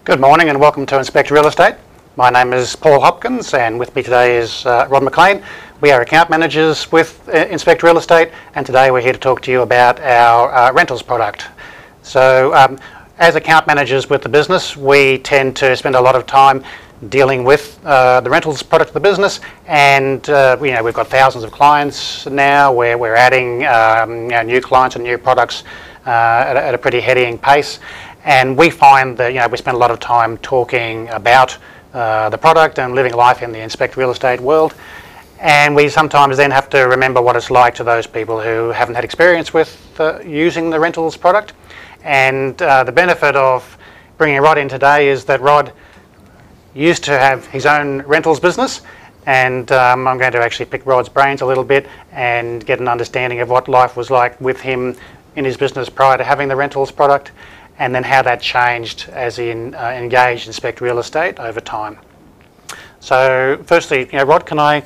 Good morning and welcome to Inspect Real Estate. My name is Paul Hopkins and with me today is Rod McLean. We are account managers with Inspect Real Estate, and today we're here to talk to you about our rentals product. So as account managers with the business, we tend to spend a lot of time dealing with the rentals product of the business, and we've got thousands of clients now where we're adding new clients and new products at a pretty headying pace. And we find that we spend a lot of time talking about the product and living life in the Inspect Real Estate world, and we sometimes then have to remember what it's like to those people who haven't had experience with using the rentals product. And the benefit of bringing Rod in today is that Rod used to have his own rentals business, and I'm going to actually pick Rod's brains a little bit and get an understanding of what life was like with him in his business prior to having the rentals product, and then how that changed as he engaged Inspect Real Estate over time. So firstly, Rod, can I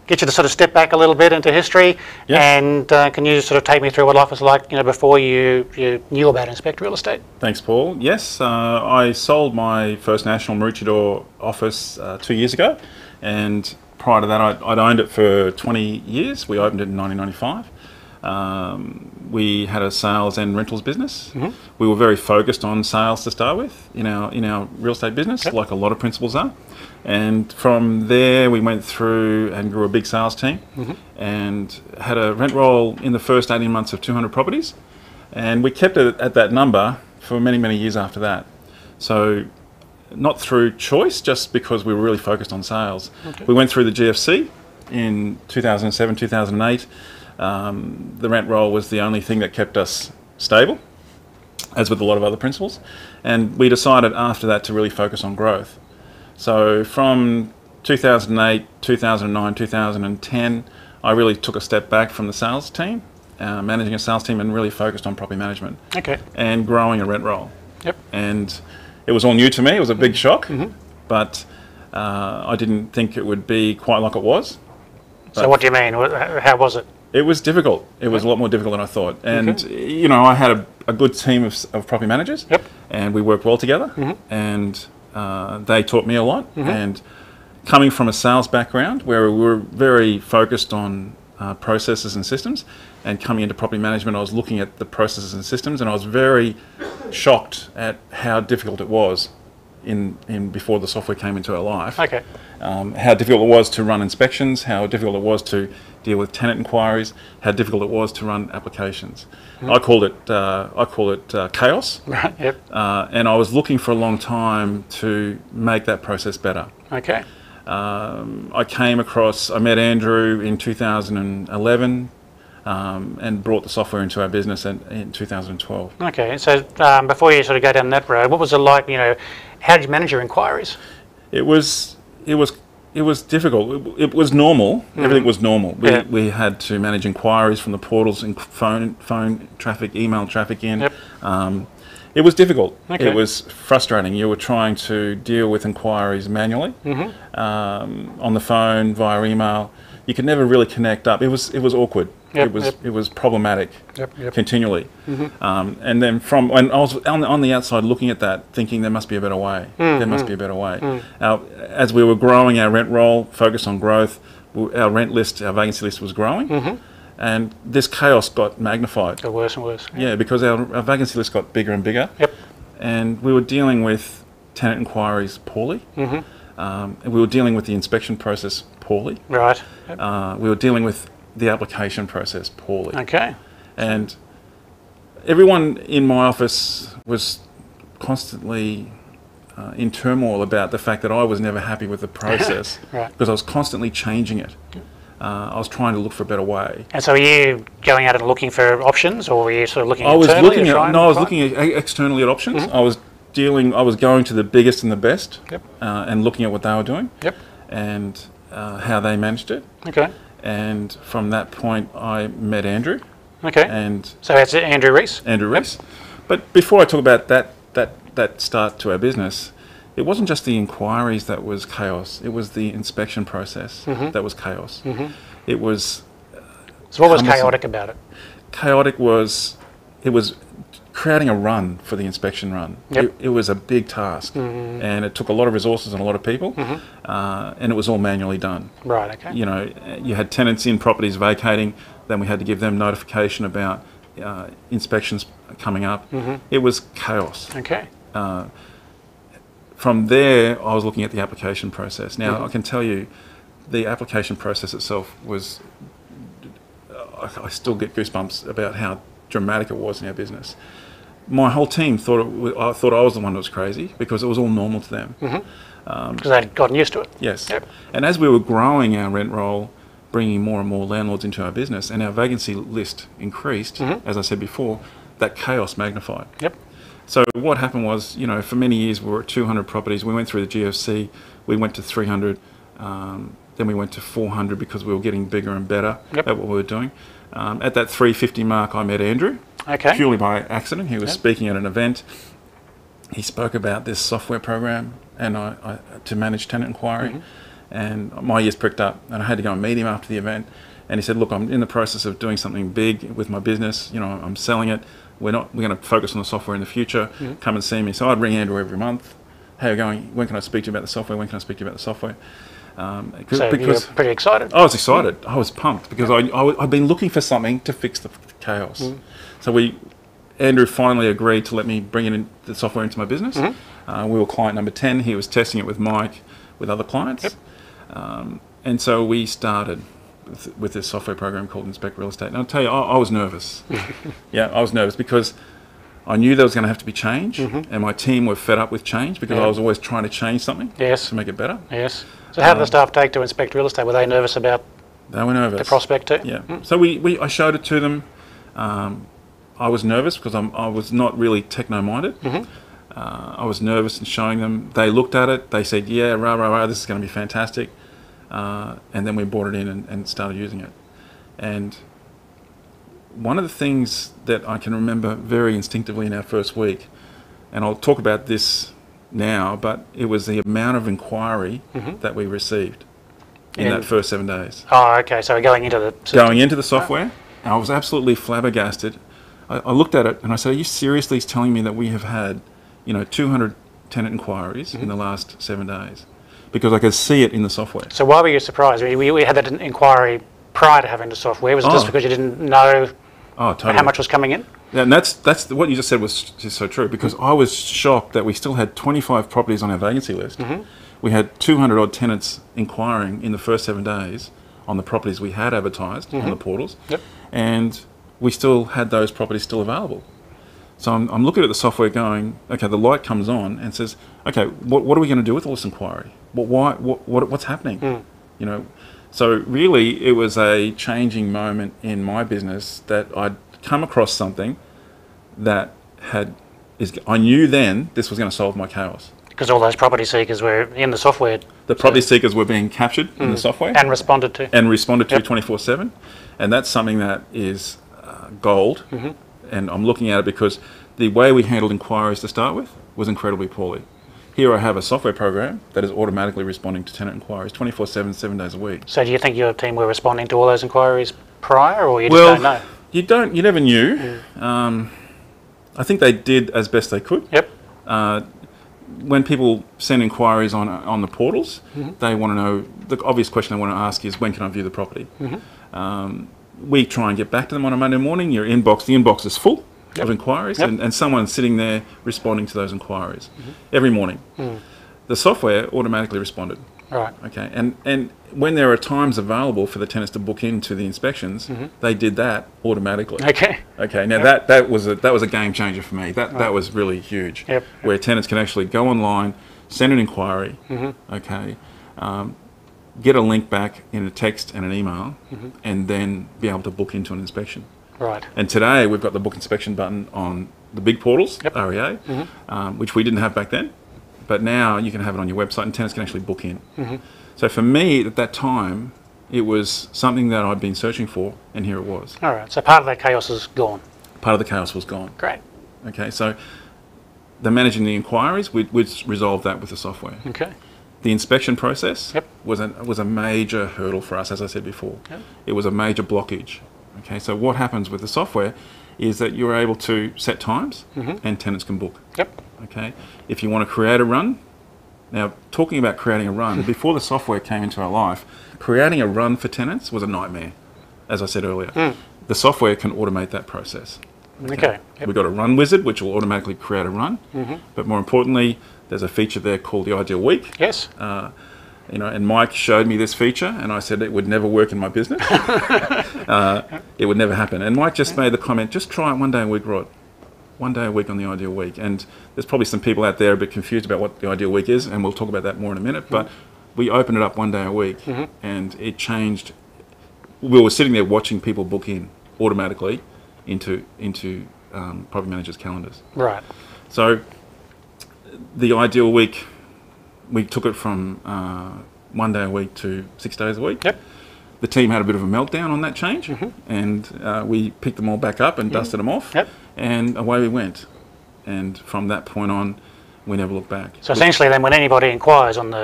get you to sort of step back a little bit into history? Yes. And can you sort of take me through what life was like before you knew about Inspect Real Estate? Thanks, Paul. Yes, I sold my first national Maroochydore office 2 years ago, and prior to that I'd owned it for 20 years. We opened it in 1995. We had a sales and rentals business. Mm-hmm. We were very focused on sales to start with in our real estate business, like a lot of principals are. And from there we went through and grew a big sales team, and had a rent roll in the first 18 months of 200 properties. And we kept it at that number for many, many years after that. So not through choice, just because we were really focused on sales. Okay. We went through the GFC in 2007, 2008. The rent roll was the only thing that kept us stable, as with a lot of other principals, and we decided after that to really focus on growth. So from 2008, 2009, 2010, I really took a step back from the sales team, managing a sales team, and really focused on property management. Okay. And growing a rent roll. Yep. And it was all new to me. It was a big shock, but I didn't think it would be quite like it was. So what do you mean? How was it? It was difficult. It was a lot more difficult than I thought. And, I had a good team of property managers, and we worked well together, and they taught me a lot. And coming from a sales background where we were very focused on processes and systems, and coming into property management, I was looking at the processes and systems, and I was very shocked at how difficult it was before the software came into our life. Okay. How difficult it was to run inspections, how difficult it was to deal with tenant inquiries, how difficult it was to run applications. I call it chaos. Right. Yep. And I was looking for a long time to make that process better. Okay. I met Andrew in 2011. And brought the software into our business in 2012. Okay, so before you sort of go down that road, what was it like? How did you manage your inquiries? It was difficult. It was normal. Everything was normal. We had to manage inquiries from the portals, and phone traffic, email traffic in. Yep. It was difficult. Okay. It was frustrating. You were trying to deal with inquiries manually, on the phone, via email. You could never really connect up. It was awkward. Yep, it was problematic continually. And then when I was on the outside looking at that, thinking there must be a better way. There must be a better way. As we were growing our rent roll, focused on growth, our vacancy list was growing, and this chaos got magnified. Got worse and worse. Yeah, because our vacancy list got bigger and bigger. Yep. And we were dealing with tenant inquiries poorly. And we were dealing with the inspection process poorly. Right. Yep. We were dealing with the application process poorly. Okay. And everyone in my office was constantly in turmoil about the fact that I was never happy with the process, because I was constantly changing it. I was trying to look for a better way. And so were you going out and looking for options, or were you sort of looking internally? I was looking externally at options. I was going to the biggest and the best, and looking at what they were doing, and how they managed it. Okay. And from that point, I met Andrew. Okay. And so that's Andrew Reese. Andrew Reese. But before I talk about that start to our business, it wasn't just the inquiries that was chaos. It was the inspection process that was chaos. It was. So what was chaotic about it? Chaotic was, it was creating a run for the inspection run. Yep. It was a big task, and it took a lot of resources and a lot of people, and it was all manually done. Right, okay. You know, you had tenants in properties vacating, then we had to give them notification about inspections coming up. It was chaos. Okay. From there, I was looking at the application process. Now, I can tell you, the application process itself was, I still get goosebumps about how dramatic it was in our business. My whole team thought I thought I was the one that was crazy because it was all normal to them. Because they'd gotten used to it. Yes. Yep. And as we were growing our rent roll, bringing more and more landlords into our business, and our vacancy list increased, as I said before, that chaos magnified. Yep. So what happened was, you know, for many years we were at 200 properties. We went through the GFC, we went to 300, then we went to 400 because we were getting bigger and better at what we were doing. At that 350 mark, I met Andrew, purely by accident. He was speaking at an event. He spoke about this software program and I to manage tenant inquiry, and my ears pricked up, and I had to go and meet him after the event. And he said, "Look, I'm in the process of doing something big with my business. You know, I'm selling it. We're going to focus on the software in the future. Come and see me." So I'd ring Andrew every month. "How are you going? When can I speak to you about the software? When can I speak to you about the software?" So you were pretty excited. I was excited. I was pumped because I'd been looking for something to fix the chaos. So Andrew finally agreed to let me bring in the software into my business. We were client number 10. He was testing it with Mike, with other clients. And so we started with this software program called Inspect Real Estate. And I'll tell you, I was nervous. I was nervous because I knew there was going to have to be change, and my team were fed up with change because I was always trying to change something to make it better. Yes. So how did the staff take to Inspect Real Estate? Were they nervous about They were nervous. the prospect too? Yeah. So I showed it to them. I was nervous because I was not really techno-minded. I was nervous in showing them. They looked at it. They said, "Yeah, rah, rah, rah, this is going to be fantastic." And then we brought it in and started using it. And one of the things that I can remember very instinctively in our first week, and I'll talk about this now, but it was the amount of inquiry that we received in that first 7 days. Oh, okay. So we're going into the system. Going into the software, and I was absolutely flabbergasted. I looked at it and I said, "Are you seriously telling me that we have had, 200 tenant inquiries in the last 7 days?" Because I could see it in the software. So why were you surprised? We had that inquiry prior to having the software. Was it just because you didn't know how much was coming in? Yeah, and that's what you just said was just so true, because I was shocked that we still had 25 properties on our vacancy list. We had 200 odd tenants inquiring in the first 7 days on the properties we had advertised on the portals, and we still had those properties still available. So I'm looking at the software going, okay, the light comes on and says, okay, what are we going to do with all this inquiry? What's happening? So really it was a changing moment in my business that I'd come across something that I knew then this was going to solve my chaos. Because all those property seekers were in the software. The property seekers were being captured in the software. And responded to. And responded to 24/7. And that's something that is gold. And I'm looking at it because the way we handled inquiries to start with was incredibly poorly. Here I have a software program that is automatically responding to tenant inquiries 24/7, 7 days a week. So do you think your team were responding to all those inquiries prior, or you just don't know? You never knew. I think they did as best they could. When people send inquiries on the portals, they want to know, the obvious question they want to ask is, when can I view the property? We try and get back to them on a Monday morning. The inbox is full of inquiries, and someone's sitting there responding to those inquiries every morning. The software automatically responded. Right. Okay. And when there are times available for the tenants to book into the inspections, they did that automatically. Okay. Okay. Now that was a game changer for me. That was really huge. Where tenants can actually go online, send an inquiry. Okay. Get a link back in a text and an email, and then be able to book into an inspection. Right. And today we've got the book inspection button on the big portals, REA, which we didn't have back then. But now you can have it on your website, and tenants can actually book in. So for me, at that time, it was something that I'd been searching for, and here it was. All right. So part of that chaos is gone. Part of the chaos was gone. Great. Okay. So the managing the inquiries, we'd resolved that with the software. Okay. The inspection process was a major hurdle for us, as I said before. It was a major blockage. Okay, so what happens with the software is that you're able to set times and tenants can book. Yep. Okay, if you want to create a run, now talking about creating a run, before the software came into our life, creating a run for tenants was a nightmare, as I said earlier. The software can automate that process. Okay. Yep. We've got a run wizard, which will automatically create a run, but more importantly, there's a feature there called the ideal week. Yes. You know, and Mike showed me this feature, and I said it would never work in my business. It would never happen. And Mike just made the comment, just try it one day a week, Rod. One day a week on the ideal week. And there's probably some people out there a bit confused about what the ideal week is, and we'll talk about that more in a minute. But we opened it up one day a week, and it changed. We were sitting there watching people book in automatically into property managers' calendars. Right. So the ideal week, we took it from 1 day a week to 6 days a week. Yep. The team had a bit of a meltdown on that change, and we picked them all back up and dusted them off, and away we went. And from that point on, we never looked back. So essentially then when anybody inquires on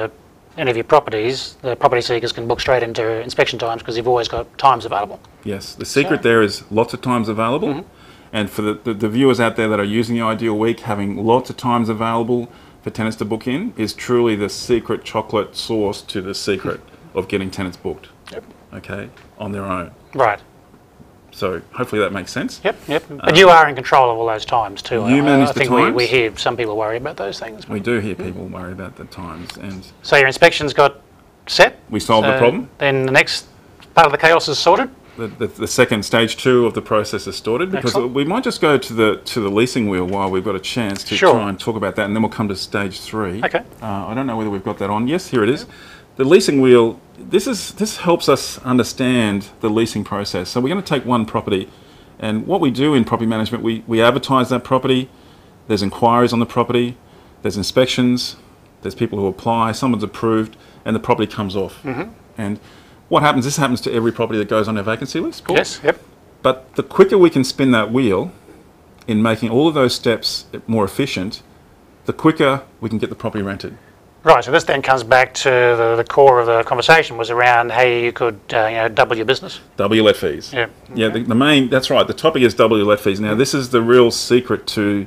any of your properties, the property seekers can book straight into inspection times because you've always got times available. Yes, the secret there is lots of times available, and for the viewers out there that are using the ideal week, having lots of times available for tenants to book in is truly the secret chocolate sauce to the secret of getting tenants booked. Yep. Okay, on their own. Right. So hopefully that makes sense. Yep, yep. But you are in control of all those times too. You manage the I think times. we hear some people worry about those things. We do hear people worry about the times, and So your inspections got set. we solved the problem. Then the next part of the chaos is sorted. The second stage 2 of the process is started, because Excellent. we might just go to the leasing wheel while we've got a chance to Sure. try and talk about that, and then we'll come to stage 3. Okay. I don't know whether we've got that on. Yes, here it is. The leasing wheel. This helps us understand the leasing process. So we're going to take one property, and what we do in property management, we advertise that property. There's inquiries on the property. There's inspections. There's people who apply. Someone's approved, and the property comes off. And what happens? This happens to every property that goes on our vacancy list, Paul. Yes. Yep. But the quicker we can spin that wheel in making all of those steps more efficient, the quicker we can get the property rented. Right. So this then comes back to the core of the conversation was around how you could double your business. Double your let fees. Yeah. Yeah. The main. That's right. The topic is double your let fees. Now this is the real secret to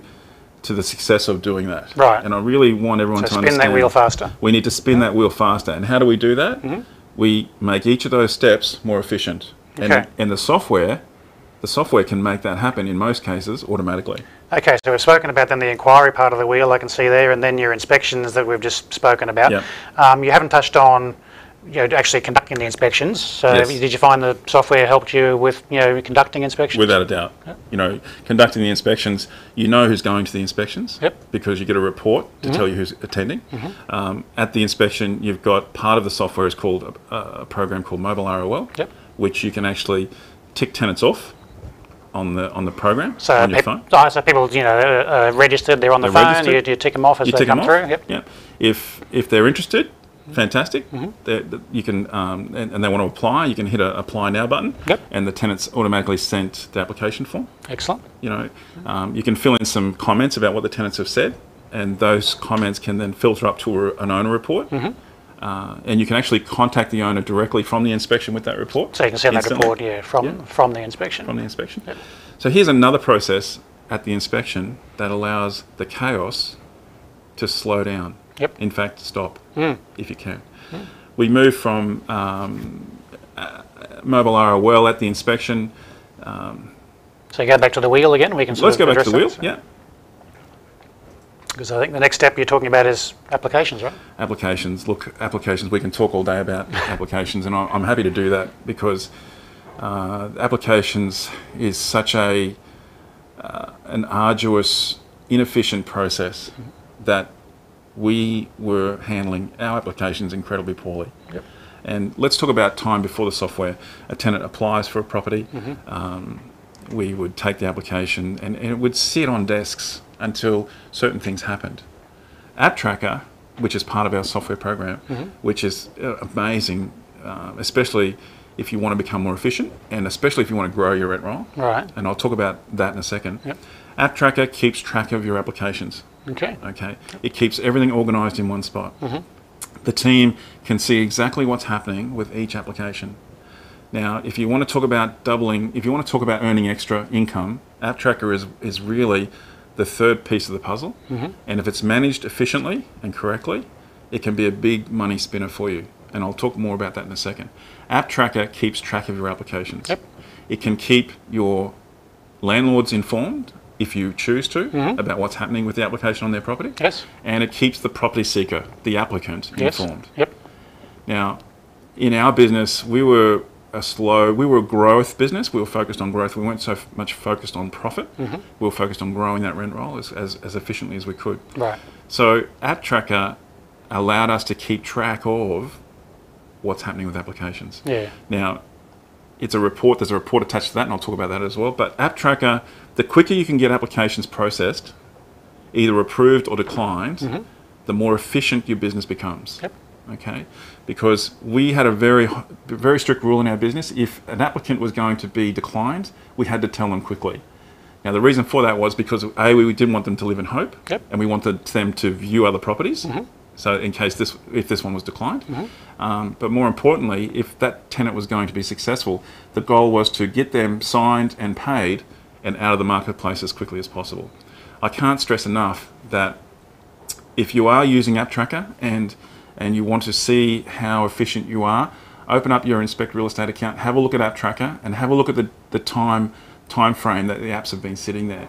the success of doing that. Right. And I really want everyone to So understand. spin that wheel faster. We need to spin that wheel faster. And how do we do that? We make each of those steps more efficient. Okay. And the software can make that happen in most cases automatically. Okay, so we've spoken about then the inquiry part of the wheel I can see there, and then your inspections that we've just spoken about. Yep. You haven't touched on actually conducting the inspections. So Yes. did you find the software helped you with conducting inspections? Without a doubt. Conducting the inspections, you know who's going to the inspections. Yep. Because you get a report to tell you who's attending. At the inspection, you've got part of the software is called a program called Mobile ROL, Yep. which you can actually tick tenants off on the program So on your phone. So people registered, they're on the They're phone, registered. you tick them off as You they tick come them through. off. Yep. Yeah. If they're interested, fantastic. You can and they want to apply, you can hit a apply now button. Yep. And the tenant's automatically sent the application form. Excellent. You can fill in some comments about what the tenants have said, and those comments can then filter up to an owner report. And you can actually contact the owner directly from the inspection with that report. So you can send that instantly. report from the inspection. From the inspection. Yep. So here's another process at the inspection that allows the chaos to slow down. Yep. In fact, stop if you can. We move from mobile ROL at the inspection. So you go back to the wheel again. We can Let's go back to the wheel. address that. Yeah. Because I think the next step you're talking about is applications, right? Applications. Look, applications. We can talk all day about applications, and I'm happy to do that because applications is such an arduous, inefficient process that we were handling our applications incredibly poorly. Yep. And let's talk about time before the software. A tenant applies for a property. We would take the application and it would sit on desks until certain things happened. App Tracker, which is part of our software program, which is amazing, especially if you want to become more efficient and especially if you want to grow your rent roll. Right. And I'll talk about that in a second. Yep. App Tracker keeps track of your applications. Okay. Okay. It keeps everything organised in one spot. The team can see exactly what's happening with each application. Now, if you want to talk about doubling, if you want to talk about earning extra income, App Tracker is really the third piece of the puzzle. And if it's managed efficiently and correctly, it can be a big money spinner for you. And I'll talk more about that in a second. App Tracker keeps track of your applications. It can keep your landlords informed, if you choose to, about what's happening with the application on their property. And it keeps the property seeker, the applicant, informed. Now, in our business, we were a growth business. We were focused on growth. We weren't so much focused on profit. We were focused on growing that rent roll as efficiently as we could. So App Tracker allowed us to keep track of what's happening with applications. Now, it's a report. There's a report attached to that, and I'll talk about that as well. But App Tracker, the quicker you can get applications processed, either approved or declined, the more efficient your business becomes. Okay, because we had a very strict rule in our business. If an applicant was going to be declined, we had to tell them quickly. Now, the reason for that was because A, we didn't want them to live in hope, and we wanted them to view other properties. So in case if this one was declined, but more importantly, if that tenant was going to be successful, the goal was to get them signed and paid and out of the marketplace as quickly as possible. I can't stress enough that if you are using App Tracker and you want to see how efficient you are, open up your Inspect Real Estate account, have a look at App Tracker, and have a look at the time frame that the apps have been sitting there.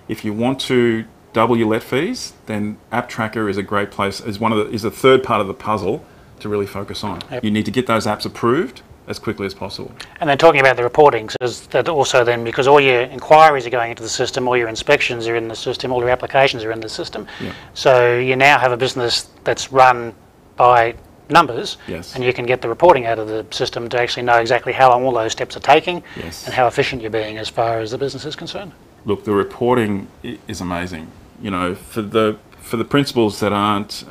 If you want to double your let fees, then App Tracker is a great place, is a third part of the puzzle to really focus on. You need to get those apps approved as quickly as possible. And then talking about the reporting, so is that also then, because all your inquiries are going into the system, all your inspections are in the system, all your applications are in the system. So you now have a business that's run by numbers, and you can get the reporting out of the system to actually know exactly how long all those steps are taking and how efficient you're being as far as the business is concerned. Look, the reporting is amazing. You know, for the principals that aren't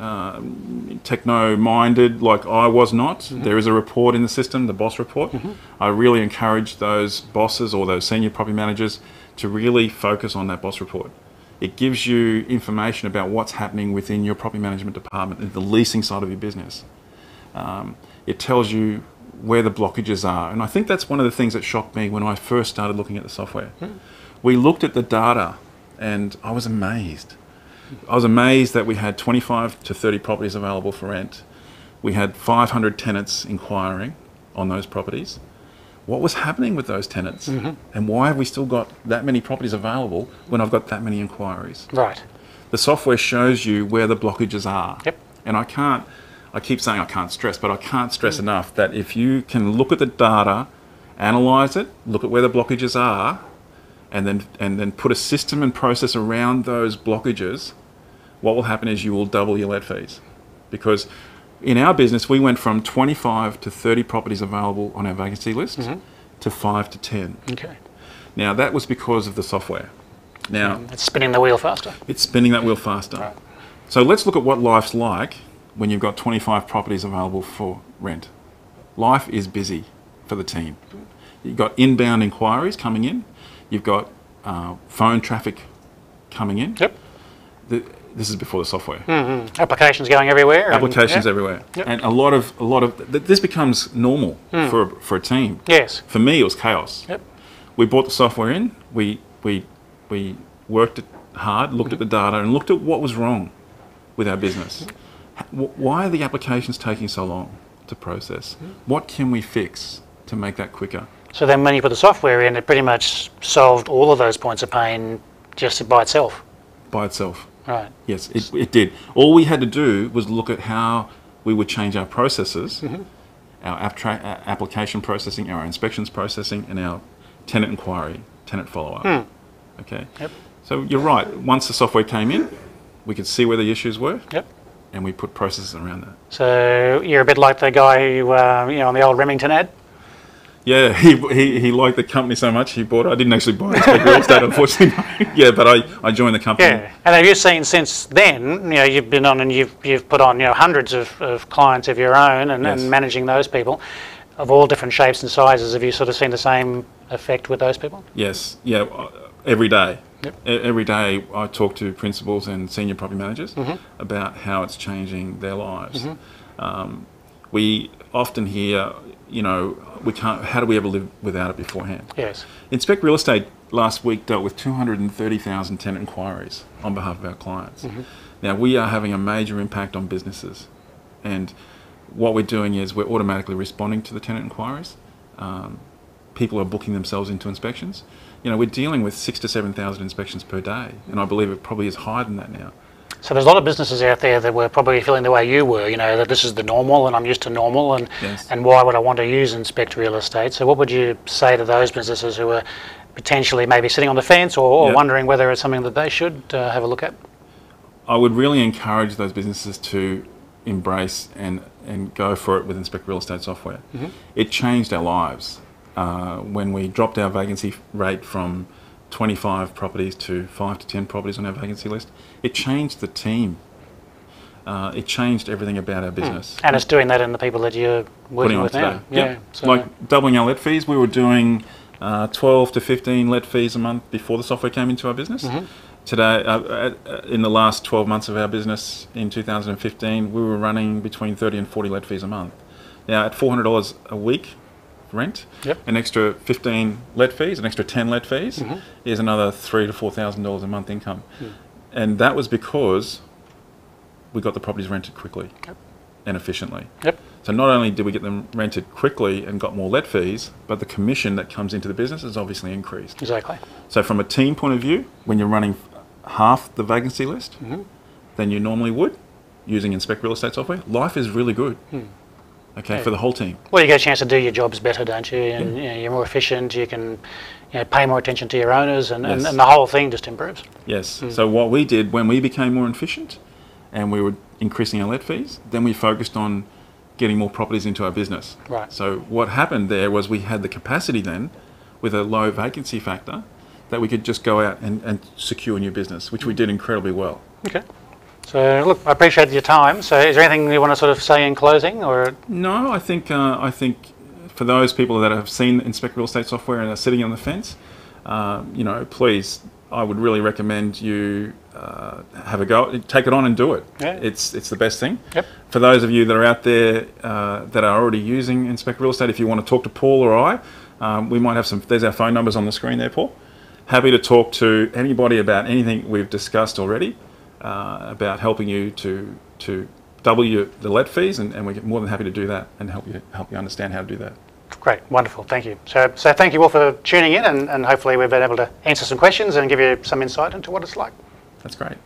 techno-minded like I was not, there is a report in the system, the BOSS report. I really encourage those bosses or those senior property managers to really focus on that BOSS report. It gives you information about what's happening within your property management department, the leasing side of your business. It tells you where the blockages are. And I think that's one of the things that shocked me when I first started looking at the software. We looked at the data and I was amazed. I was amazed that we had 25 to 30 properties available for rent. We had 500 tenants inquiring on those properties. What was happening with those tenants? And why have we still got that many properties available when I've got that many inquiries? The software shows you where the blockages are. And I keep saying I can't stress, but I can't stress enough that if you can look at the data, analyze it, look at where the blockages are, and then put a system and process around those blockages, what will happen is you will double your let fees. Because in our business, we went from 25 to 30 properties available on our vacancy list to 5 to 10. Now, that was because of the software. Now, it's spinning the wheel faster. It's spinning that wheel faster. So let's look at what life's like when you've got 25 properties available for rent. Life is busy for the team. You've got inbound inquiries coming in. You've got phone traffic coming in. This is before the software. Applications going everywhere. Applications everywhere. And a lot of this becomes normal for a team. For me, it was chaos. We brought the software in. We worked it hard, looked at the data, and looked at what was wrong with our business. Why are the applications taking so long to process? What can we fix to make that quicker? So then when you put the software in, it pretty much solved all of those points of pain just by itself? By itself. Yes, it did. All we had to do was look at how we would change our processes, our application processing, our inspections processing, and our tenant inquiry, tenant follow-up. Okay. So you're right. Once the software came in, we could see where the issues were. And we put processes around that. So you're a bit like the guy who, on the old Remington ad? Yeah, he liked the company so much he bought it. I didn't actually buy Inspect Real Estate, unfortunately. But I joined the company. And have you seen since then? You've been on and you've put on hundreds of clients of your own and managing those people of all different shapes and sizes. Have you sort of seen the same effect with those people? Yes. Every day. Every day I talk to principals and senior property managers about how it's changing their lives. We often hear, you know, we can't. How do we ever live without it beforehand? Yes. Inspect Real Estate last week dealt with 230,000 tenant inquiries on behalf of our clients. Now, we are having a major impact on businesses, and what we're doing is we're automatically responding to the tenant inquiries. People are booking themselves into inspections. You know, we're dealing with 6,000 to 7,000 inspections per day, and I believe it probably is higher than that now. So there's a lot of businesses out there that were probably feeling the way you were, you know, that this is the normal and I'm used to normal, and Yes. and why would I want to use Inspect Real Estate? So what would you say to those businesses who are potentially maybe sitting on the fence or wondering whether it's something that they should have a look at? I would really encourage those businesses to embrace and go for it with Inspect Real Estate software. It changed our lives. When we dropped our vacancy rate from 25 properties to 5 to 10 properties on our vacancy list, it changed the team. It changed everything about our business. And it's doing that in the people that you're working with now. Yeah. Like doubling our let fees, we were doing 12 to 15 let fees a month before the software came into our business. Today, in the last 12 months of our business in 2015, we were running between 30 and 40 let fees a month. Now, at $400 a week rent, an extra 15 let fees, an extra 10 let fees, is another $3,000 to $4,000 a month income. And that was because we got the properties rented quickly and efficiently. So not only did we get them rented quickly and got more let fees, but the commission that comes into the business has obviously increased. Exactly. So from a team point of view, when you're running half the vacancy list than you normally would using Inspect Real Estate software, life is really good. Okay, for the whole team. Well, you get a chance to do your jobs better, don't you? And you know, you're more efficient. You can, you know, pay more attention to your owners, and the whole thing just improves. Yes. So what we did when we became more efficient, and we were increasing our let fees, then we focused on getting more properties into our business. Right. So what happened there was we had the capacity then, with a low vacancy factor, that we could just go out and secure new business, which we did incredibly well. Okay. So look, I appreciate your time. So is there anything you want to sort of say in closing, or? No, I think for those people that have seen Inspect Real Estate software and are sitting on the fence, you know, please, I would really recommend you have a go, take it on and do it. It's the best thing. For those of you that are out there that are already using Inspect Real Estate, if you want to talk to Paul or I, we might have some. There's our phone numbers on the screen there, Paul. Happy to talk to anybody about anything we've discussed already. About helping you to double the let fees, and we're more than happy to do that and help you understand how to do that. Great, wonderful, thank you. So thank you all for tuning in, and hopefully we've been able to answer some questions and give you some insight into what it's like. That's great.